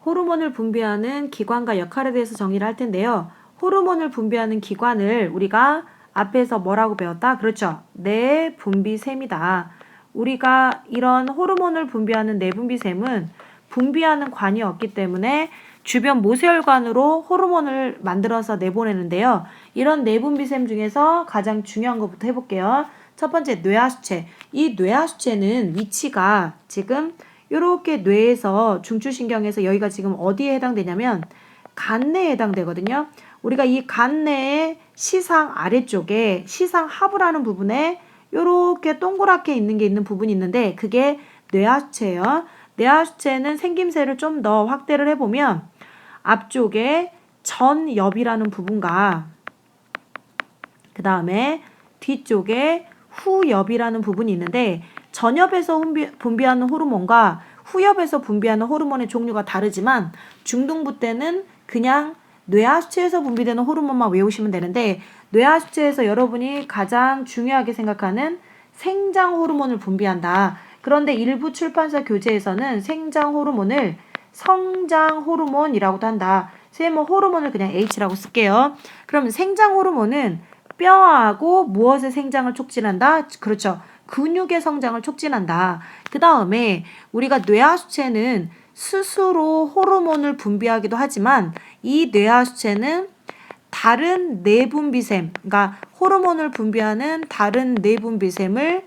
호르몬을 분비하는 기관과 역할에 대해서 정의를 할 텐데요. 호르몬을 분비하는 기관을 우리가 앞에서 뭐라고 배웠다? 그렇죠. 내분비샘이다. 우리가 이런 호르몬을 분비하는 내분비샘은 분비하는 관이 없기 때문에 주변 모세혈관으로 호르몬을 만들어서 내보내는데요. 이런 내분비샘 중에서 가장 중요한 것부터 해볼게요. 첫 번째 뇌하수체. 이 뇌하수체는 위치가 지금 이렇게 뇌에서 중추신경에서 여기가 지금 어디에 해당되냐면 간내에 해당되거든요. 우리가 이 간내의 시상 아래쪽에 시상 하부라는 부분에 이렇게 동그랗게 있는 게 있는 부분이 있는데 그게 뇌하수체예요. 뇌하수체는 생김새를 좀 더 확대를 해보면 앞쪽에 전엽이라는 부분과 그 다음에 뒤쪽에 후엽이라는 부분이 있는데 전엽에서 분비하는 호르몬과 후엽에서 분비하는 호르몬의 종류가 다르지만 중등부 때는 그냥 뇌하수체에서 분비되는 호르몬만 외우시면 되는데 뇌하수체에서 여러분이 가장 중요하게 생각하는 생장 호르몬을 분비한다. 그런데 일부 출판사 교재에서는 생장 호르몬을 성장 호르몬이라고도 한다. 선생님은 호르몬을 그냥 H라고 쓸게요. 그럼 생장 호르몬은 뼈하고 무엇의 생장을 촉진한다? 그렇죠. 근육의 성장을 촉진한다. 그 다음에 우리가 뇌하수체는 스스로 호르몬을 분비하기도 하지만 이 뇌하수체는 다른 내분비샘, 그러니까 호르몬을 분비하는 다른 내분비샘을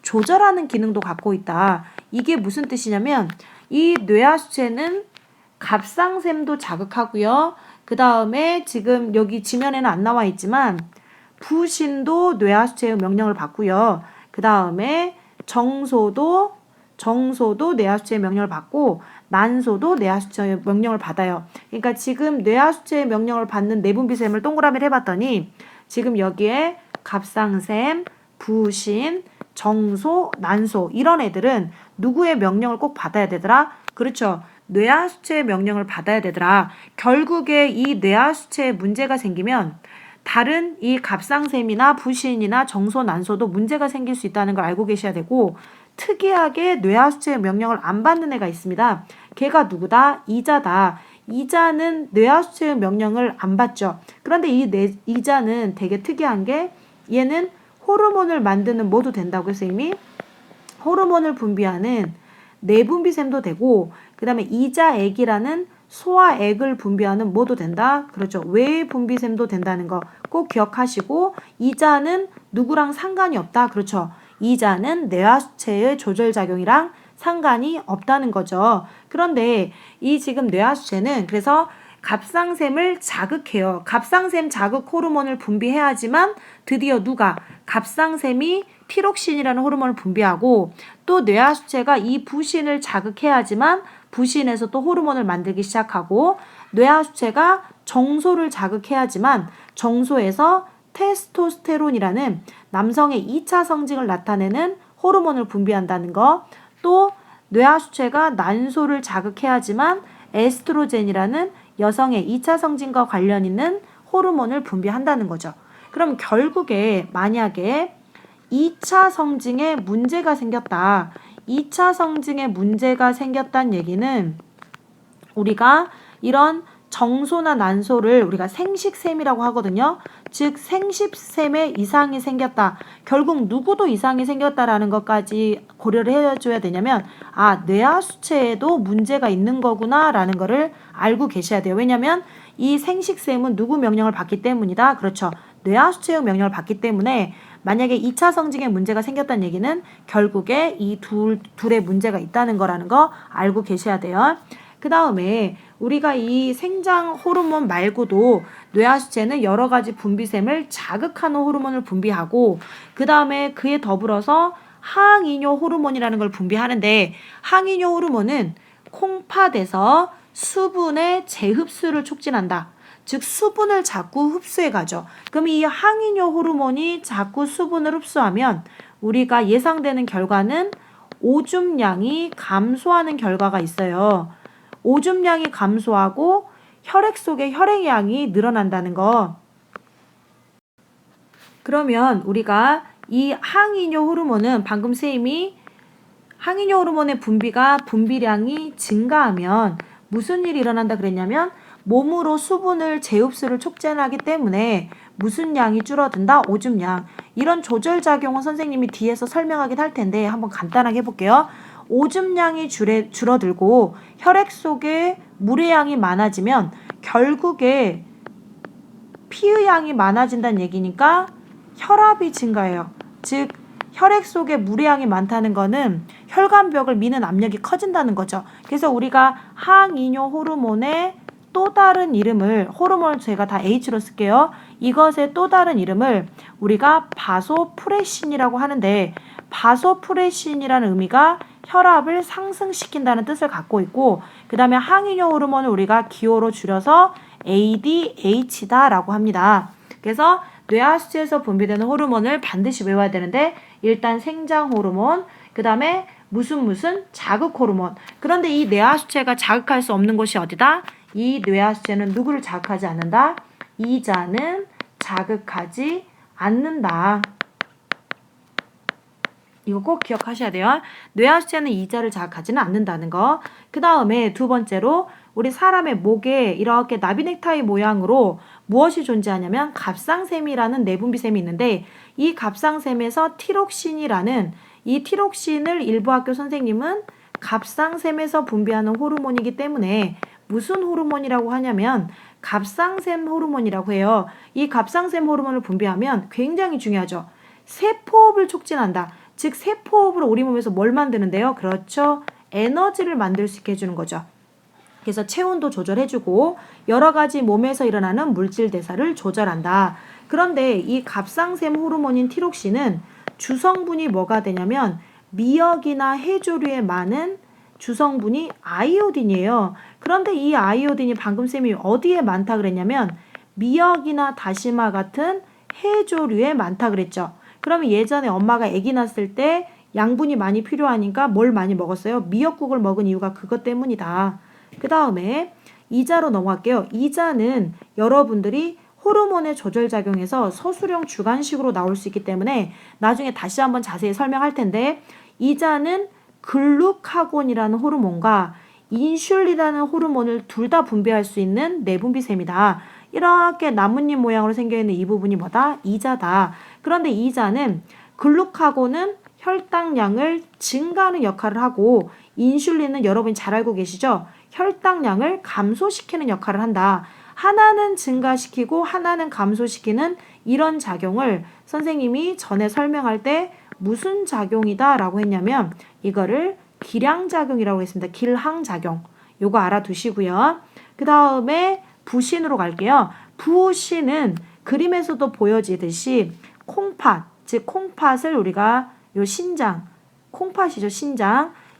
조절하는 기능도 갖고 있다. 이게 무슨 뜻이냐면 이 뇌하수체는 갑상샘도 자극하고요. 그 다음에 지금 여기 지면에는 안 나와 있지만 부신도 뇌하수체의 명령을 받고요. 그 다음에 정소도 뇌하수체의 명령을 받고 난소도 뇌하수체의 명령을 받아요. 그러니까 지금 뇌하수체의 명령을 받는 내분비샘을 동그라미를 해봤더니 지금 여기에 갑상샘, 부신, 정소, 난소 이런 애들은 누구의 명령을 꼭 받아야 되더라? 그렇죠. 뇌하수체의 명령을 받아야 되더라. 결국에 이 뇌하수체에 문제가 생기면 다른 이 갑상샘이나 부신이나 정소, 난소도 문제가 생길 수 있다는 걸 알고 계셔야 되고 특이하게 뇌하수체의 명령을 안 받는 애가 있습니다. 걔가 누구다? 이자다. 이자는 뇌하수체의 명령을 안 받죠. 그런데 이 이자는 되게 특이한 게 얘는 호르몬을 만드는 뭐도 된다고요, 선생님이? 호르몬을 분비하는 내분비샘도 되고 그 다음에 이자액이라는 소화액을 분비하는 뭐도 된다? 그렇죠. 외분비샘도 된다는 거 꼭 기억하시고 이자는 누구랑 상관이 없다? 그렇죠. 이자는 뇌하수체의 조절작용이랑 상관이 없다는 거죠. 그런데 이 지금 뇌하수체는 그래서 갑상샘을 자극해요. 갑상샘 자극 호르몬을 분비해야지만 드디어 누가 갑상샘이 티록신이라는 호르몬을 분비하고 또 뇌하수체가 이 부신을 자극해야지만 부신에서 또 호르몬을 만들기 시작하고 뇌하수체가 정소를 자극해야지만 정소에서 테스토스테론이라는 남성의 2차 성징을 나타내는 호르몬을 분비한다는 거, 또 뇌하수체가 난소를 자극해야지만 에스트로겐이라는 여성의 2차 성징과 관련 있는 호르몬을 분비한다는 거죠. 그럼 결국에 만약에 2차 성징에 문제가 생겼다. 2차 성징에 문제가 생겼다는 얘기는 우리가 이런 정소나 난소를 우리가 생식샘이라고 하거든요. 즉 생식샘에 이상이 생겼다. 결국 누구도 이상이 생겼다라는 것까지 고려를 해줘야 되냐면 뇌하수체에도 문제가 있는 거구나 라는 거를 알고 계셔야 돼요. 왜냐하면 이 생식샘은 누구 명령을 받기 때문이다. 그렇죠. 뇌하수체의 명령을 받기 때문에 만약에 2차 성징에 문제가 생겼다는 얘기는 결국에 이 둘의 문제가 있다는 거라는 거 알고 계셔야 돼요. 그 다음에 우리가 이 생장 호르몬 말고도 뇌하수체는 여러 가지 분비샘을 자극하는 호르몬을 분비하고 그 다음에 그에 더불어서 항이뇨 호르몬이라는 걸 분비하는데 항이뇨 호르몬은 콩팥에서 수분의 재흡수를 촉진한다. 즉 수분을 자꾸 흡수해 가죠. 그럼 이 항이뇨 호르몬이 자꾸 수분을 흡수하면 우리가 예상되는 결과는 오줌량이 감소하는 결과가 있어요. 오줌량이 감소하고 혈액 속의 혈액 양이 늘어난다는 거. 그러면 우리가 이 항이뇨 호르몬은 방금 선생님이 항이뇨 호르몬의 분비량이 증가하면 무슨 일이 일어난다 그랬냐면 몸으로 수분을 제흡수를 촉진하기 때문에 무슨 양이 줄어든다? 오줌량. 이런 조절작용은 선생님이 뒤에서 설명하긴 할 텐데 한번 간단하게 해볼게요. 오줌량이 줄어들고 혈액 속에 물의 양이 많아지면 결국에 피의 양이 많아진다는 얘기니까 혈압이 증가해요. 즉 혈액 속에 물의 양이 많다는 거는 혈관벽을 미는 압력이 커진다는 거죠. 그래서 우리가 항이뇨 호르몬의 또 다른 이름을, 호르몬을 제가 다 H로 쓸게요. 이것의 또 다른 이름을 우리가 바소프레신이라고 하는데, 바소프레신이라는 의미가 혈압을 상승시킨다는 뜻을 갖고 있고, 그 다음에 항이뇨 호르몬을 우리가 기호로 줄여서 ADH다라고 합니다. 그래서 뇌하수체에서 분비되는 호르몬을 반드시 외워야 되는데, 일단 생장 호르몬, 그 다음에 무슨 자극 호르몬. 그런데 이 뇌하수체가 자극할 수 없는 곳이 어디다? 이 뇌하수체는 누구를 자극하지 않는다? 이자는 자극하지 않는다. 이거 꼭 기억하셔야 돼요. 뇌하수체는 이자를 자극하지는 않는다는 거. 그 다음에 두 번째로 우리 사람의 목에 이렇게 나비 넥타이 모양으로 무엇이 존재하냐면 갑상샘이라는 내분비샘이 있는데, 이 갑상샘에서 티록신이라는, 이 티록신을 일부 학교 선생님은 갑상샘에서 분비하는 호르몬이기 때문에 무슨 호르몬이라고 하냐면 갑상샘 호르몬이라고 해요. 이 갑상샘 호르몬을 분비하면 굉장히 중요하죠. 세포호흡을 촉진한다. 즉 세포호흡으로 우리 몸에서 뭘 만드는데요? 그렇죠. 에너지를 만들 수 있게 해주는 거죠. 그래서 체온도 조절해주고 여러 가지 몸에서 일어나는 물질 대사를 조절한다. 그런데 이 갑상샘 호르몬인 티록신은 주성분이 뭐가 되냐면 미역이나 해조류에 많은 주성분이 아이오딘이에요. 그런데 이 아이오딘이 방금 쌤이 어디에 많다 그랬냐면 미역이나 다시마 같은 해조류에 많다 그랬죠. 그러면 예전에 엄마가 아기 낳았을 때 양분이 많이 필요하니까 뭘 많이 먹었어요? 미역국을 먹은 이유가 그것 때문이다. 그 다음에 이자로 넘어갈게요. 이자는 여러분들이 호르몬의 조절작용에서 서술형 주관식으로 나올 수 있기 때문에 나중에 다시 한번 자세히 설명할 텐데, 이자는 글루카곤이라는 호르몬과 인슐린이라는 호르몬을 둘 다 분비할 수 있는 내분비샘이다. 이렇게 나뭇잎 모양으로 생겨있는 이 부분이 뭐다? 이자다. 그런데 이자는 글루카곤은 혈당량을 증가하는 역할을 하고, 인슐린은 여러분이 잘 알고 계시죠? 혈당량을 감소시키는 역할을 한다. 하나는 증가시키고 하나는 감소시키는 이런 작용을 선생님이 전에 설명할 때 무슨 작용이다 라고 했냐면 이거를 기량작용이라고 했습니다. 길항작용. 요거 알아두시고요. 그 다음에 부신으로 갈게요. 부신은 그림에서도 보여지듯이 콩팥, 즉 콩팥을 우리가 요 신장, 콩팥이죠.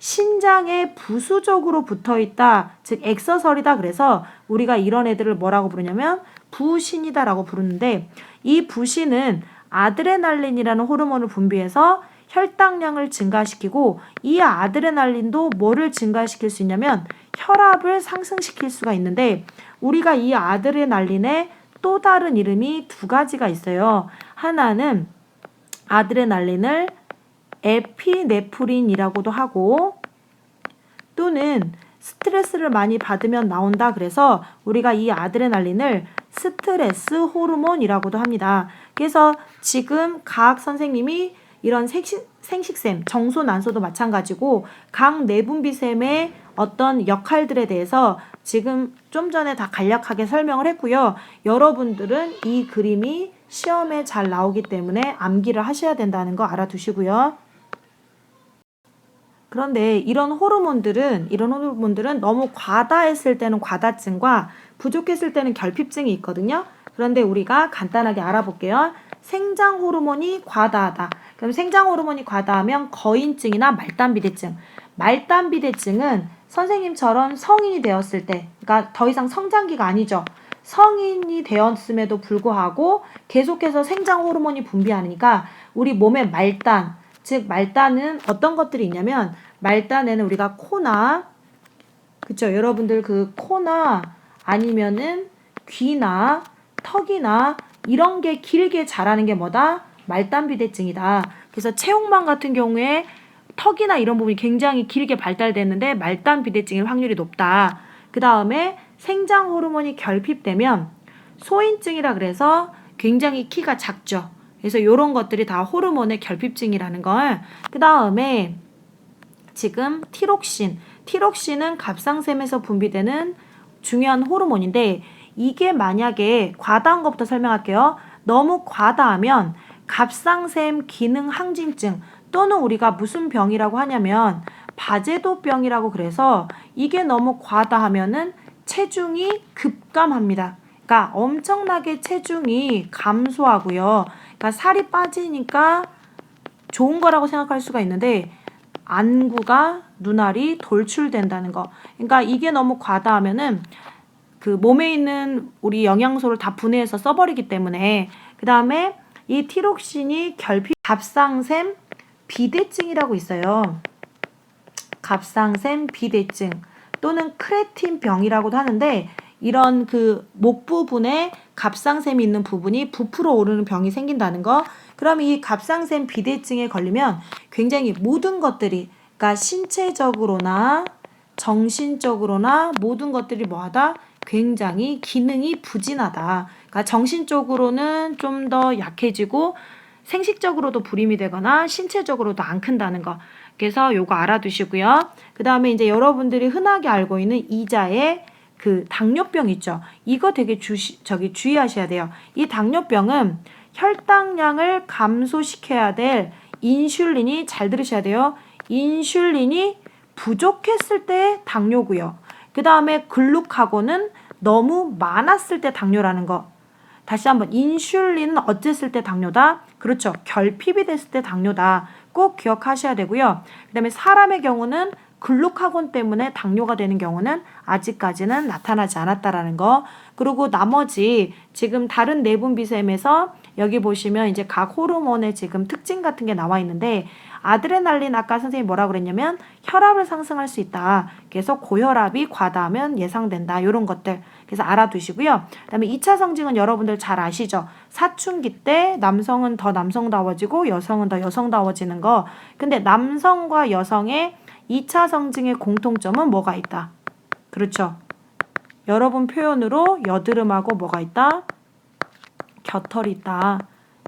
신장에 부수적으로 붙어있다. 즉 엑서설이다. 그래서 우리가 이런 애들을 뭐라고 부르냐면 부신이다 라고 부르는데, 이 부신은 아드레날린이라는 호르몬을 분비해서 혈당량을 증가시키고, 이 아드레날린도 뭐를 증가시킬 수 있냐면 혈압을 상승시킬 수가 있는데, 우리가 이 아드레날린의 또 다른 이름이 두 가지가 있어요. 하나는 아드레날린을 에피네프린이라고도 하고, 또는 스트레스를 많이 받으면 나온다. 그래서 우리가 이 아드레날린을 스트레스 호르몬이라고도 합니다. 그래서 지금 각 선생님이 이런 생식샘, 정소, 난소도 마찬가지고 각 내분비샘의 어떤 역할들에 대해서 지금 좀 전에 다 간략하게 설명을 했고요. 여러분들은 이 그림이 시험에 잘 나오기 때문에 암기를 하셔야 된다는 거 알아두시고요. 그런데 이런 호르몬들은 너무 과다했을 때는 과다증과 부족했을 때는 결핍증이 있거든요. 그런데 우리가 간단하게 알아볼게요. 생장 호르몬이 과다하다. 그럼 생장 호르몬이 과다하면 거인증이나 말단비대증. 말단비대증은 선생님처럼 성인이 되었을 때, 그러니까 더 이상 성장기가 아니죠. 성인이 되었음에도 불구하고 계속해서 생장 호르몬이 분비하니까 우리 몸의 말단, 즉 말단은 어떤 것들이 있냐면, 말단에는 우리가 코나, 그쵸, 여러분들 그 코나 아니면은 귀나 턱이나 이런 게 길게 자라는 게 뭐다? 말단비대증이다. 그래서 체육만 같은 경우에 턱이나 이런 부분이 굉장히 길게 발달됐는데 말단비대증일 확률이 높다. 그 다음에 생장 호르몬이 결핍되면 소인증이라 그래서 굉장히 키가 작죠. 그래서 이런 것들이 다 호르몬의 결핍증이라는 걸. 그 다음에 지금 티록신은 갑상샘에서 분비되는 중요한 호르몬인데 이게 만약에 과다한 것부터 설명할게요. 너무 과다하면 갑상샘 기능 항진증 또는 우리가 무슨 병이라고 하냐면 바제도병이라고 그래서 이게 너무 과다하면은 체중이 급감합니다. 그러니까 엄청나게 체중이 감소하고요. 그러니까 살이 빠지니까 좋은 거라고 생각할 수가 있는데 안구가 눈알이 돌출된다는 거. 그러니까 이게 너무 과다하면은 그 몸에 있는 우리 영양소를 다 분해해서 써버리기 때문에 그 다음에 이 티록신이 결핍 갑상샘 비대증이라고 있어요. 갑상샘 비대증 또는 크레틴 병이라고도 하는데 이런 그 목 부분에 갑상샘이 있는 부분이 부풀어 오르는 병이 생긴다는 거. 그럼 이 갑상샘 비대증에 걸리면 굉장히 모든 것들이 그러니까 신체적으로나 정신적으로나 모든 것들이 뭐하다? 굉장히 기능이 부진하다. 그러니까 정신적으로는 좀 더 약해지고 생식적으로도 불임이 되거나 신체적으로도 안 큰다는 거. 그래서 요거 알아두시고요. 그 다음에 이제 여러분들이 흔하게 알고 있는 이자의 그 당뇨병 있죠. 이거 되게 주의하셔야 돼요. 이 당뇨병은 혈당량을 감소시켜야 될 인슐린이 잘 들으셔야 돼요. 인슐린이 부족했을 때 당뇨고요. 그 다음에 글루카곤은 너무 많았을 때 당뇨라는 거. 다시 한번 인슐린은 어쨌을 때 당뇨다? 그렇죠. 결핍이 됐을 때 당뇨다. 꼭 기억하셔야 되고요. 그 다음에 사람의 경우는 글루카곤 때문에 당뇨가 되는 경우는 아직까지는 나타나지 않았다라는 거. 그리고 나머지 지금 다른 내분비샘에서 여기 보시면 이제 각 호르몬의 지금 특징 같은 게 나와 있는데 아드레날린 아까 선생님이 뭐라 그랬냐면 혈압을 상승할 수 있다. 그래서 고혈압이 과다하면 예상된다. 이런 것들. 그래서 알아두시고요. 그다음에 2차 성징은 여러분들 잘 아시죠? 사춘기 때 남성은 더 남성다워지고 여성은 더 여성다워지는 거. 근데 남성과 여성의 2차 성징의 공통점은 뭐가 있다? 그렇죠. 여러분 표현으로 여드름하고 뭐가 있다? 겨털이 있다.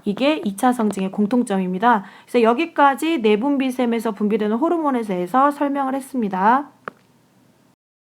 이게 2차 성징의 공통점입니다. 그래서 여기까지 내분비샘에서 분비되는 호르몬에 대해서 설명을 했습니다.